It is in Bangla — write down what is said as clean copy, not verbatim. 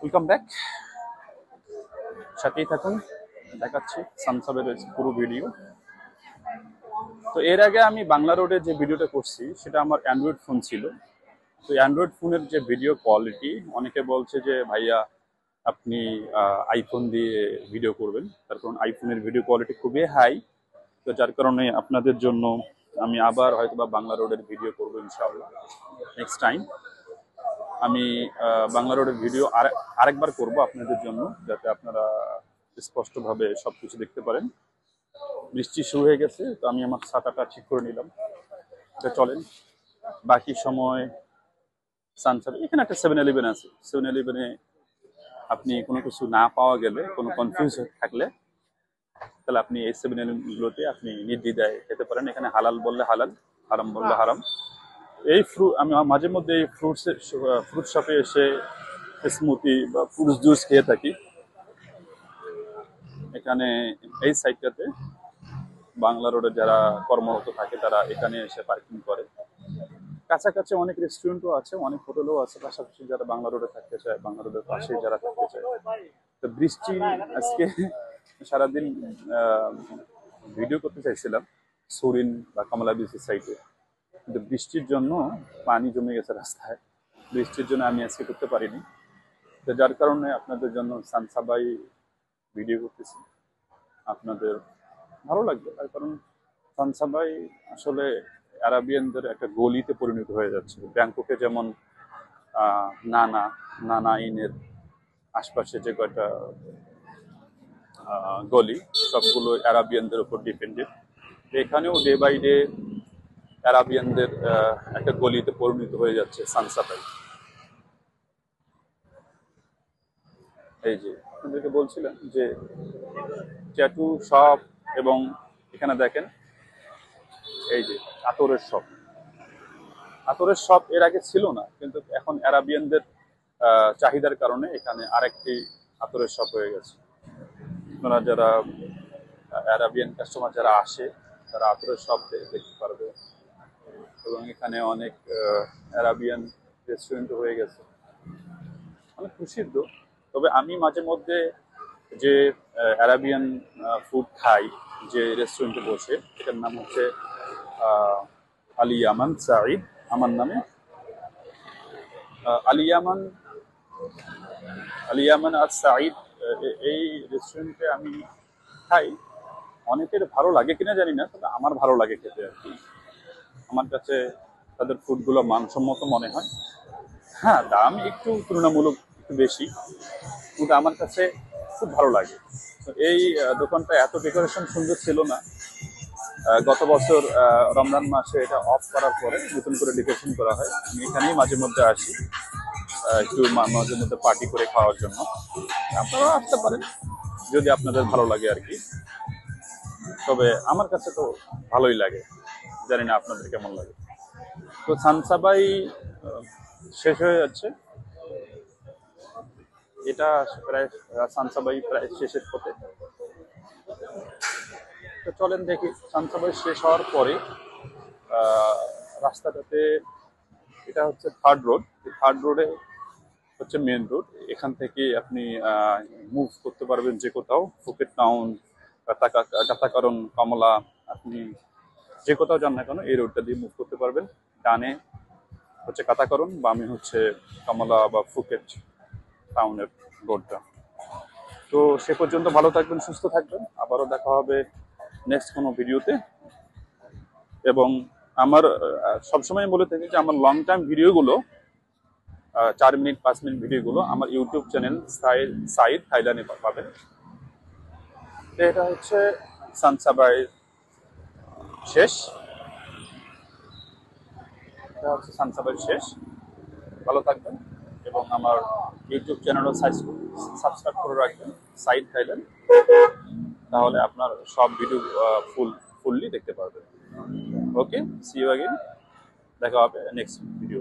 ওয়েলকাম ব্যাক, সাথেই থাকুন, দেখাচ্ছি সানসাবের পুরো ভিডিও। তো এর আগে আমি বাংলা রোডে যে ভিডিওটা করছি সেটা আমার অ্যান্ড্রয়েড ফোন ছিল। তো অ্যান্ড্রয়েড ফোনের যে ভিডিও কোয়ালিটি, অনেকে বলছে যে ভাইয়া আপনি আইফোন দিয়ে ভিডিও করবেন, তার কারণ আইফোনের ভিডিও কোয়ালিটি খুবই হাই। তো যার কারণে আপনাদের জন্য আমি আবার হয়তো বা বাংলা রোডের ভিডিও করবো ইনশাআল্লাহ নেক্সট টাইম। আমি বাংলা রোডের ভিডিও আরেকবার করব আপনাদের জন্য, যাতে আপনারা স্পষ্টভাবে সবকিছু দেখতে পারেন। বৃষ্টি শুরু হয়ে গেছে, তো আমি আমার ছাতাটা ঠিক করে নিলাম। তো চলেন, বাকি সময় সানসার এখানে একটা 7-Eleven আছে। 7-Eleven আপনি কোনো কিছু না পাওয়া গেলে, কোনো কনফিউজ থাকলে, তাহলে আপনি এই 7-Eleven গুলোতে আপনি নির্দ্বিধায় খেতে পারেন। এখানে হালাল বললে হালাল, হারাম বললে হারাম। এই আমি মাঝে মধ্যে এই ফ্রুট শপে এসে স্মুদি বা ফ্রুটস জুস খেয়ে থাকি। এখানে এই সাইডটাতে বাংলা রোডে যারা কর্মরত থাকে তারা এখানে এসে পার্কিং করে। কাছাকাছি অনেক রেস্টুরেন্টও আছে, অনেক হোটেলও আছে পাশাপাশি। যারা বাংলা রোডে থাকতে চায়, বাংলা রোডের পাশে যারা থাকতে চায়। তো বৃষ্টি আজকে সারাদিন ভিডিও করতে চাইছিলাম সুরিন বা কমলা বিচের সাইডে, কিন্তু বৃষ্টির জন্য পানি জমে গেছে রাস্তায়। বৃষ্টির জন্য আমি আজকে করতে পারিনি। তো যার কারণে আপনাদের জন্য সানসাবাই ভিডিও করতেছি। আপনাদের ভালো লাগবে, তার কারণ সানসাবাই আসলে আরাবিয়ানদের একটা গলিতে পরিণত হয়ে যাচ্ছে। ব্যাংককে যেমন নানা নানা ইনের আশপাশে যে কয়টা গলি, সবগুলো আরাবিয়ানদের উপর ডিপেন্ডেন্ট। এখানেও ডে বাই ডে আরাবিয়ানদের একটা গলিতে পরিণত হয়ে যাচ্ছে সানসাবাই। এই যে আপনাদেরকে বলছিলাম যে ট্যাটু শপ, এবং এখানে দেখেন এই যে আতরের শপ। আতরের শপ এর আগে ছিল না, কিন্তু এখন আরাবিয়ানদের চাহিদার কারণে এখানে আরেকটি আতরের শপ হয়ে গেছে। আপনারা যারা আরাবিয়ান কাস্টমার যারা আসে, তারা আতরের শপ দেখতে পারবে। এবং এখানে অনেক আরাবিয়ান রেস্টুরেন্ট হয়ে গেছে, অনেক প্রসিদ্ধ। তবে আমি মাঝে মধ্যে যে আরাবিয়ান ফুড খাই যে রেস্টুরেন্টে বসে, এটার নাম হচ্ছে আলী ইয়ামান সাঈদ আমার নামে। আলী ইয়ামান আর সাঈদ, এই রেস্টুরেন্টে আমি খাই। অনেকের ভালো লাগে কিনা জানি না, তবে আমার ভালো লাগে খেতে আর কি। আমার কাছে তাদের ফুডগুলো মানসম্মত মনে হয়। হ্যাঁ, দাম একটু তুলনামূলক একটু বেশি, কিন্তু আমার কাছে খুব ভালো লাগে। তো এই দোকানটা এত ডেকোরেশন সুন্দর ছিল না। গত বছর রমজান মাসে এটা অফ করার পরে নতুন করে ডেকোরেশন করা হয়। আমি এখানেই মাঝে মধ্যে আসি একটু মাঝে মধ্যে পার্টি করে খাওয়ার জন্য। আপনারাও আসতে পারেন যদি আপনাদের ভালো লাগে আর কি। তবে আমার কাছে তো ভালোই লাগে, জানি না আপনাদের কেমন লাগে। তো সানসাবাই শেষ হয়ে যাচ্ছে, এটা প্রায় সানসাবাই প্রায় শেষের পথে। তো চলেন দেখি সানসাবাই শেষ হওয়ার পরে রাস্তাটাতে, এটা হচ্ছে থার্ড রোড। থার্ড রোডে হচ্ছে মেন রোড। এখান থেকে আপনি মুভ করতে পারবেন যে কোথাও, ফুকেট টাউন, কাতাকারণ, কমলা, আপনি যে কোথাও যান না কেন এই রোডটা দিয়ে মুভ করতে পারবেন। ডানে হচ্ছে কাতাকারণ, বামে হচ্ছে কমলা বা ফুকেট টাউনের রোডটা। তো সে পর্যন্ত ভালো থাকবেন, সুস্থ থাকবেন। আবারও দেখা হবে নেক্সট কোনো ভিডিওতে। এবং আমার সবসময় বলে থাকি যে আমার লং টাইম ভিডিওগুলো, 4 মিনিট 5 মিনিট ভিডিওগুলো আমার ইউটিউব চ্যানেল সাইদ থাইল্যান্ডে পাবেন। এটা হচ্ছে সানসাবাই শেষ, এটা হচ্ছে সানসাবাই শেষ। ভালো থাকবেন এবং আমার ইউটিউব চ্যানেলও সাবস্ক্রাইব করে রাখবেন, সাইদ থাইল্যান্ড। তাহলে আপনার সব ভিডিও ফুললি দেখতে পারবেন। ওকে, সি ইউ অ্যাগেন, দেখা হবে নেক্সট ভিডিও।